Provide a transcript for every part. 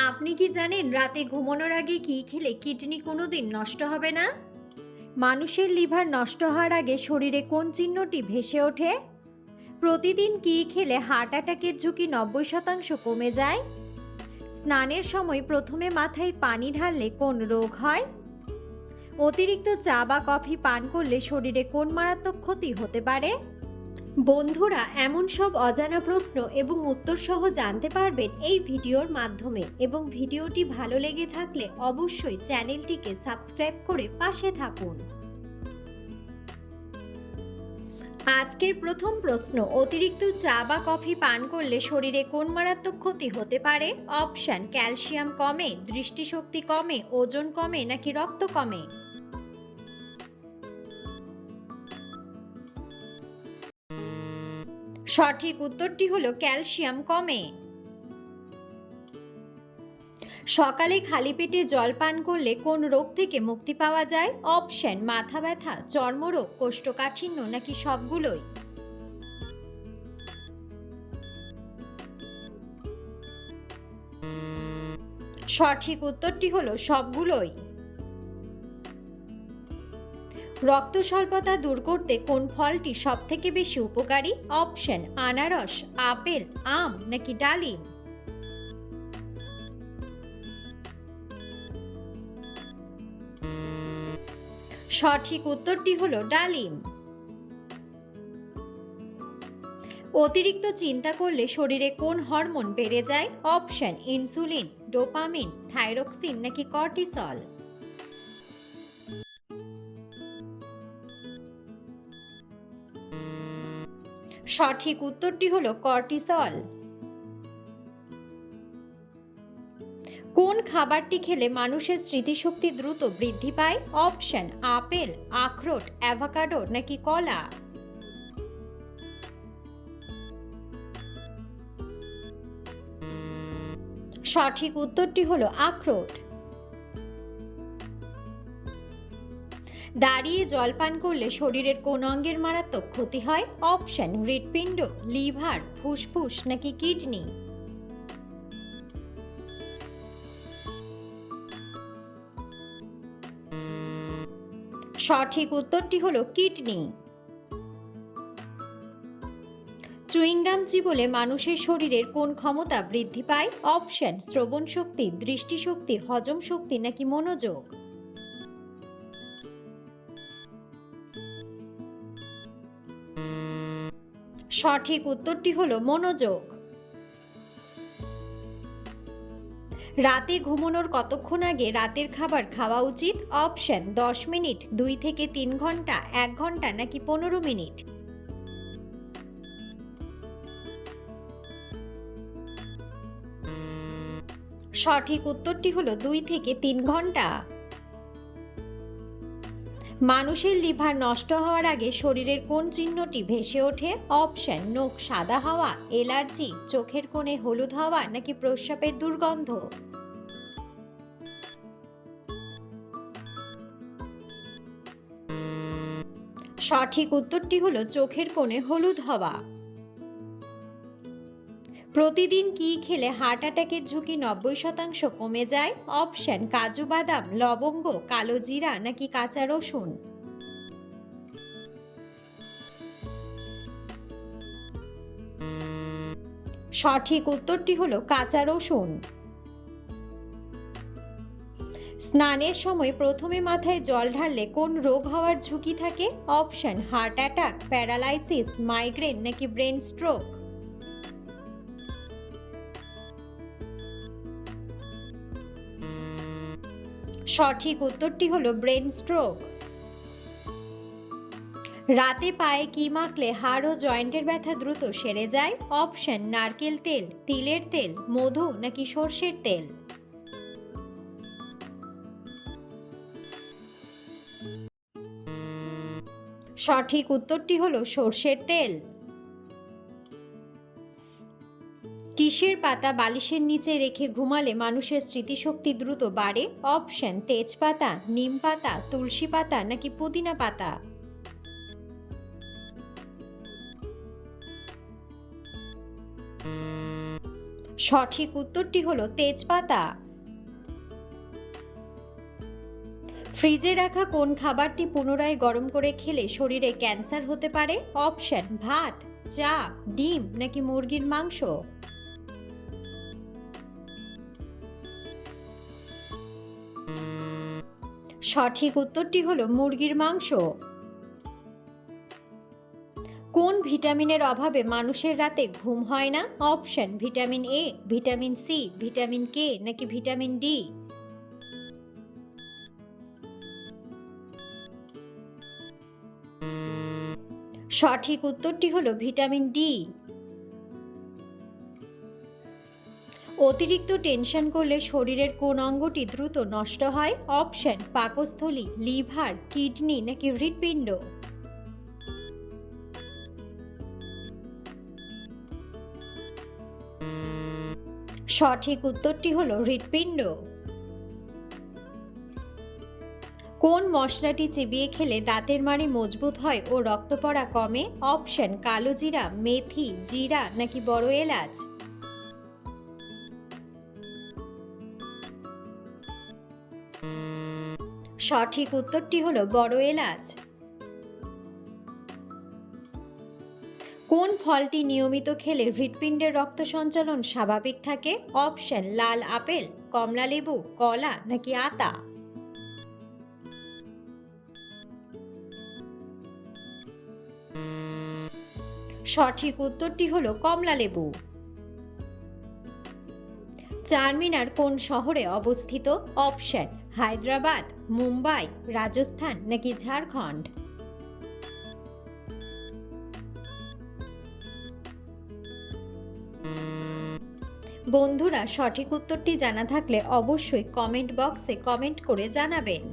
আপনি কি জানেন রাতে ঘুমানোর আগে কি খেলে কিডনি কোনোদিন নষ্ট হবে না? মানুষের লিভার নষ্ট হওয়ার আগে শরীরে কোন চিহ্নটি ভেসে ওঠে? প্রতিদিন কি খেলে হার্ট অ্যাটাকের ঝুঁকি 90% কমে যায়? স্নানের সময় প্রথমে মাথায় পানি ঢাললে কোন রোগ হয়? অতিরিক্ত চা বা কফি পান করলে শরীরে কোন মারাত্মক ক্ষতি হতে পারে? বন্ধুরা, এমন সব অজানা প্রশ্ন এবং উত্তর সহ জানতে পারবেন এই ভিডিওর মাধ্যমে, এবং ভিডিওটি ভালো লেগে থাকলে অবশ্যই চ্যানেলটিকে সাবস্ক্রাইব করে পাশে থাকুন। আজকের প্রথম প্রশ্ন, অতিরিক্ত চা বা কফি পান করলে শরীরে কোন মারাত্মক ক্ষতি হতে পারে? অপশন: ক্যালসিয়াম কমে, দৃষ্টিশক্তি কমে, ওজন কমে নাকি রক্ত কমে? সঠিক উত্তরটি হলো ক্যালসিয়াম কমে। সকালে খালি পেটে জল পান করলে কোন রোগ থেকে মুক্তি পাওয়া যায়? অপশন: মাথা ব্যথা, চর্মরোগ, কোষ্ঠকাঠিন্য নাকি সবগুলোই? সঠিক উত্তরটি হলো সবগুলোই। রক্ত স্বল্পতা দূর করতে কোন ফলটি সবথেকে বেশি উপকারী? অপশন: আনারস, আপেল, আম নাকি ডালিম? সঠিক উত্তরটি হলো ডালিম। অতিরিক্ত চিন্তা করলে শরীরে কোন হরমোন বেড়ে যায়? অপশন: ইনসুলিন, ডোপামিন, থাইরক্সিন নাকি কর্টিসল? সঠিক উত্তরটি হলো কর্টিসল। কোন খাবারটি খেলে মানুষের স্মৃতিশক্তি দ্রুত বৃদ্ধি পায়? অপশন: আপেল, আখরোট, অ্যাভোকাডো নাকি কলা? সঠিক উত্তরটি হলো আখরোট। দাঁড়িয়ে জল পান করলে শরীরের কোন অঙ্গের মারাত্মক ক্ষতি হয়? অপশন: হৃৎপিণ্ড, লিভার, ফুসফুস নাকি কিডনি? সঠিক উত্তরটি হলো কিডনি। চুইংগাম চিবোলে মানুষের শরীরের কোন ক্ষমতা বৃদ্ধি পায়? অপশন: শ্রবণ শক্তি, দৃষ্টিশক্তি, হজম শক্তি নাকি মনোযোগ? সঠিক উত্তরটি হলো মনোযোগ। রাতে ঘুমানোর কতক্ষণ আগে রাতের খাবার খাওয়া উচিত? অপশন: 10 মিনিট, 2 থেকে 3 ঘন্টা, 1 ঘন্টা নাকি 15 মিনিট? সঠিক উত্তরটি হলো 2 থেকে 3 ঘন্টা। মানুষের লিভার নষ্ট হওয়ার আগে শরীরের কোন চিহ্নটি ভেসে ওঠে? অপশন: নখ সাদা হওয়া, অ্যালার্জি, চোখের কোণে হলুদ হওয়া নাকি প্রস্রাবের দুর্গন্ধ? সঠিক উত্তরটি হলো চোখের কোণে হলুদ হওয়া। প্রতিদিন কি খেলে হার্ট অ্যাটাকের ঝুঁকি 90% কমে যায়? অপশন: কাজু বাদাম, লবঙ্গ, কালো জিরা নাকি কাঁচা রসুন? সঠিক উত্তরটি হলো কাঁচা রসুন। স্নানের সময় প্রথমে মাথায় জল ঢাললে কোন রোগ হওয়ার ঝুঁকি থাকে? Option: heart attack, paralysis, migraine নাকি ব্রেন স্ট্রোক? সঠিক উত্তরটি হলো ব্রেন স্ট্রোক। রাতে পায়ে কি মাখলে হাড় ও জয়েন্টের ব্যথা দ্রুত সেরে যায়? অপশন: নারকেল তেল, তিলের তেল, মধু নাকি সর্ষের তেল? সঠিক উত্তরটি হলো সর্ষের তেল। কিসের পাতা বালিশের নিচে রেখে ঘুমালে মানুষের স্মৃতিশক্তি দ্রুত বাড়ে? অপশন: তেজপাতা, নিম পাতা, তুলসী পাতা নাকি পুদিনা পাতা? সঠিক উত্তরটি হলো তেজপাতা। ফ্রিজে রাখা কোন খাবারটি পুনরায় গরম করে খেলে শরীরে ক্যান্সার হতে পারে? অপশন: ভাত, চা, ডিম নাকি মুরগির মাংস। সঠিক উত্তরটি হলো মুরগির মাংস। কোন ভিটামিনের অভাবে মানুষের রাতে ঘুম হয় না? Option: vitamin A, vitamin C, vitamin K নাকি ভিটামিন ডি। সঠিক উত্তরটি হলো ভিটামিন ডি। অতিরিক্ত টেনশন করলে শরীরের কোন অঙ্গটি দ্রুত নষ্ট হয়? অপশন: পাকস্থলী, লিভার, কিডনি নাকি হৃৎপিণ্ড। সঠিক উত্তরটি হলো হৃৎপিণ্ড। কোন মশলাটি চিবিয়ে খেলে দাঁতের মাড়ি মজবুত হয় ও রক্ত পড়া কমে? অপশন: কালো জিরা, মেথি, জিরা নাকি বড় এলাচ। সঠিক উত্তরটি হলো বড় এলাচ। কোন ফলটি নিয়মিত খেলে হৃৎপিণ্ডের রক্ত সঞ্চালন স্বাভাবিক থাকে? অপশন: লাল আপেল, কমলা লেবু, কলা নাকি আতা। সঠিক উত্তরটি হলো কমলা লেবু। চারমিনার কোন শহরে অবস্থিত? অপশন: হায়দ্রাবাদ, মুম্বাই, রাজস্থান নাকি ঝাড়খণ্ড। বন্ধুরা, সঠিক উত্তরটি জানা থাকলে অবশ্যই কমেন্ট বক্সে কমেন্ট করে জানাবেন।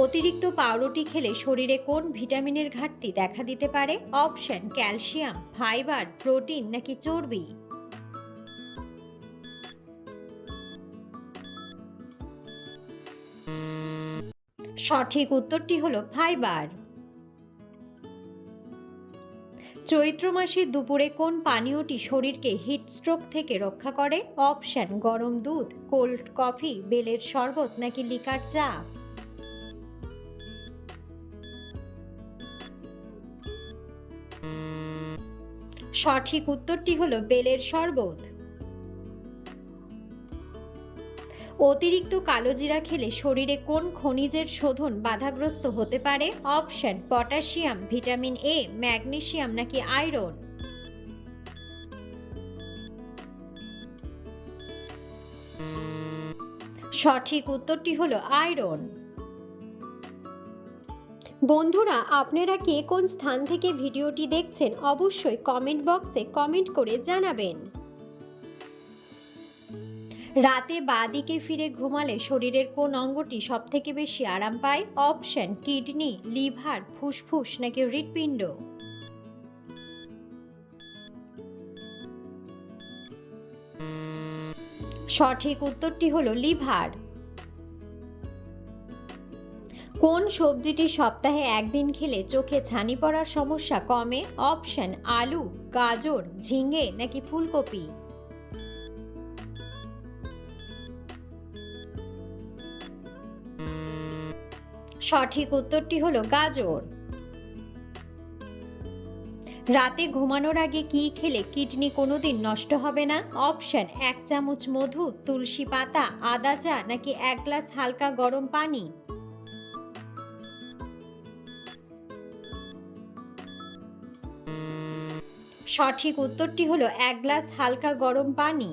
অতিরিক্ত পাউরুটি খেলে শরীরে কোন ভিটামিনের ঘাটতি দেখা দিতে পারে? অপশন: ক্যালসিয়াম, ফাইবার, প্রোটিন নাকি চর্বি। সঠিক উত্তরটি হলো ফাইবার। চৈত্র মাসের দুপুরে কোন পানীয়টি শরীরকে হিটস্ট্রোক থেকে রক্ষা করে? অপশন: গরম দুধ, কোল্ড কফি, বেলের শরবত নাকি লিকার চা। সঠিক উত্তরটি হলো বেলের শরবত। অতিরিক্ত কালোজিরা খেলে শরীরে কোন খনিজের শোধন বাধাগ্রস্ত হতে পারে? Option: potassium, vitamin A, magnesium নাকি আয়রন। সঠিক উত্তরটি হলো আয়রন। বন্ধুরা, আপনারা কে কোন স্থান থেকে ভিডিওটি দেখছেন অবশ্যই কমেন্ট বক্সে কমেন্ট করে জানাবেন। রাতে বাঁ দিকে ফিরে ঘুমালে শরীরের কোন অঙ্গটি সবথেকে বেশি আরাম পায়? অপশন: কিডনি, লিভার, ফুসফুস নাকি হৃৎপিণ্ড। সঠিক উত্তরটি হলো লিভার। কোন সবজিটি সপ্তাহে একদিন খেলে চোখে ছানি পড়ার সমস্যা কমে? অপশন: আলু, গাজর, ঝিঙে নাকি ফুলকপি। সঠিক উত্তরটি হলো গাজর। রাতে ঘুমানোর আগে কি খেলে কিডনি কোনোদিন নষ্ট হবে না? অপশন: 1 চামচ মধু, তুলসী পাতা, আদা চা নাকি 1 গ্লাস হালকা গরম পানি। সঠিক উত্তরটি হলো 1 গ্লাস হালকা গরম পানি।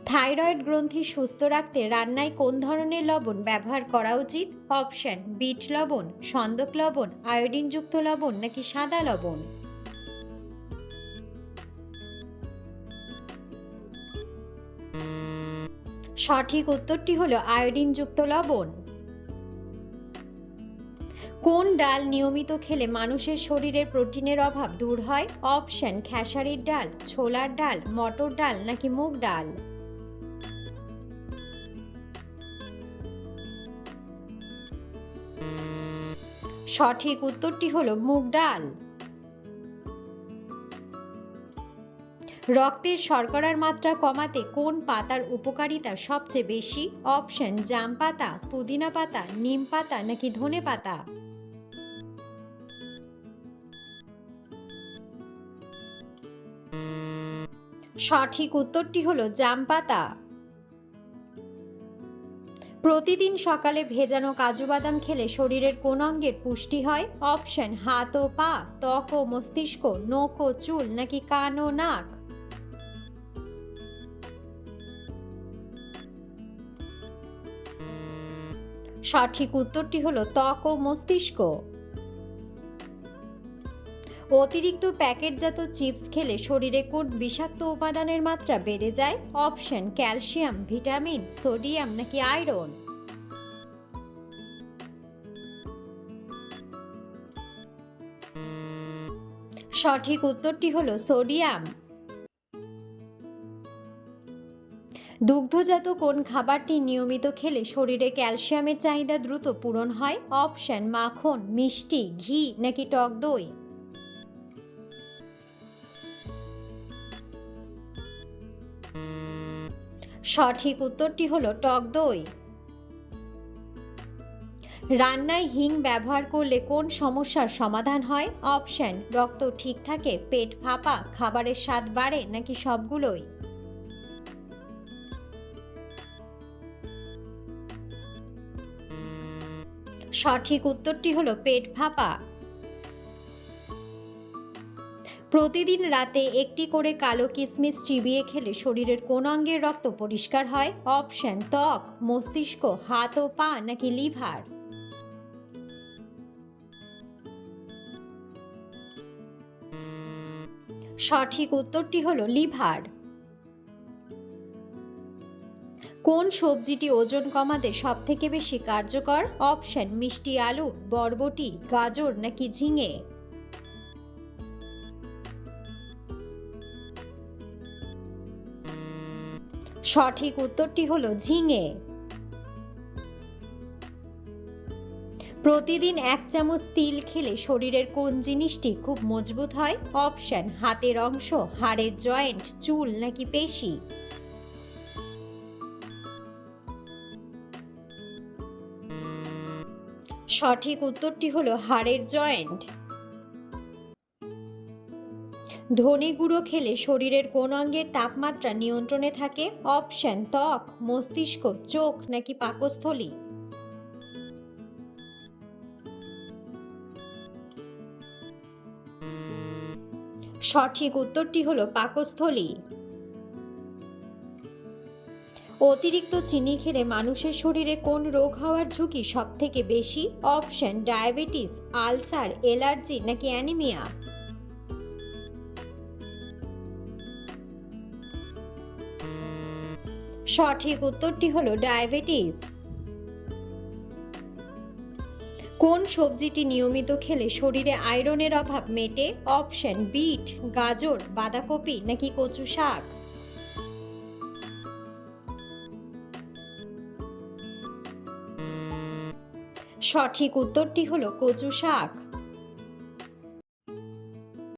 থাইরয়েড গ্রন্থি সুস্থ রাখতে রান্নায় কোন ধরনের লবণ ব্যবহার করা উচিত? অপশন: বিট লবণ, সন্দক লবণ, আয়োডিনযুক্ত লবণ নাকি সাদা লবণ। সঠিক উত্তরটি হলো আয়োডিনযুক্ত লবণ। কোন ডাল নিয়মিত খেলে মানুষের শরীরের প্রোটিনের অভাব দূর হয়? অপশন: খেসারির ডাল, ছোলার ডাল, মটর ডাল নাকি মুগ ডাল। সঠিক উত্তরটি হলো মুগ ডাল। রক্তের শর্করার মাত্রা কমাতে কোন পাতার উপকারিতা সবচেয়ে বেশি? অপশন জাম পাতা, পুদিনা পাতা, নিম পাতা নাকি ধনে পাতা? সঠিক উত্তরটি হলো জাম পাতা। প্রতিদিন সকালে ভেজানো কাজু বাদাম খেলে শরীরের কোন অঙ্গের পুষ্টি হয়? অপশন হাত ও পা, ত্বক ও মস্তিষ্ক, নখ ও চুল নাকি কান ও নাক? সঠিক উত্তরটি হলো ত্বক ও মস্তিষ্ক। অতিরিক্ত প্যাকেটজাত চিপস খেলে শরীরে কোন বিষাক্ত উপাদানের মাত্রা বেড়ে যায়? অপশন ক্যালসিয়াম, ভিটামিন, সোডিয়াম নাকি আয়রন? সঠিক উত্তরটি হলো সোডিয়াম। দুগ্ধজাত কোন খাবারটি নিয়মিত খেলে শরীরে ক্যালসিয়ামের চাহিদা দ্রুত পূরণ হয়? অপশন মাখন, মিষ্টি, ঘি নাকি টক দই? সঠিক উত্তরটি হলো টক দই। রান্নায় হিং ব্যবহার করলে কোন সমস্যার সমাধান হয়? অপশন রক্ত ঠিক থাকে, পেট ফাঁপা, খাবারের স্বাদ বাড়ে নাকি সবগুলোই? সঠিক উত্তরটি হলো পেট ফাঁপা। প্রতিদিন রাতে একটি করে কালো কিশমিশ চিবিয়ে খেলে শরীরের কোন অঙ্গের রক্ত পরিষ্কার হয়? অপশন ত্বক, মস্তিষ্ক, হাত ও পা নাকি লিভার? সঠিক উত্তরটি হলো লিভার। কোন সবজিটি ওজন কমাতে সবথেকে বেশি কার্যকর? অপশন মিষ্টি আলু, বরবটি, গাজর নাকি ঝিঙে? সঠিক উত্তরটি হলো ঝিঙে। প্রতিদিন 1 চামচ তিল খেলে শরীরের কোন জিনিসটি খুব মজবুত হয়? অপশন হাতের অংশ, হাড়ের জয়েন্ট, চুল নাকি পেশি? সঠিক উত্তরটি হলো হাড়ের জয়েন্ট। ধনে গুঁড়ো খেলে শরীরের কোন অঙ্গের তাপমাত্রা নিয়ন্ত্রণে থাকে? অপশন ত্বক, মস্তিষ্ক, চোখ নাকি পাকস্থলী? সঠিক উত্তরটি হলো পাকস্থলী। অতিরিক্ত চিনি খেলে মানুষের শরীরে কোন রোগ হওয়ার ঝুঁকি সবথেকে বেশি? অপশন ডায়াবেটিস, আলসার, অ্যালার্জি নাকি অ্যানিমিয়া? সঠিক উত্তরটি হলো ডায়াবেটিস। কোন সবজিটি নিয়মিত খেলে শরীরে আয়রনের অভাব মেটে? অপশন বিট, গাজর, বাঁধাকপি নাকি কচু শাক? সঠিক উত্তরটি হলো কচু শাক।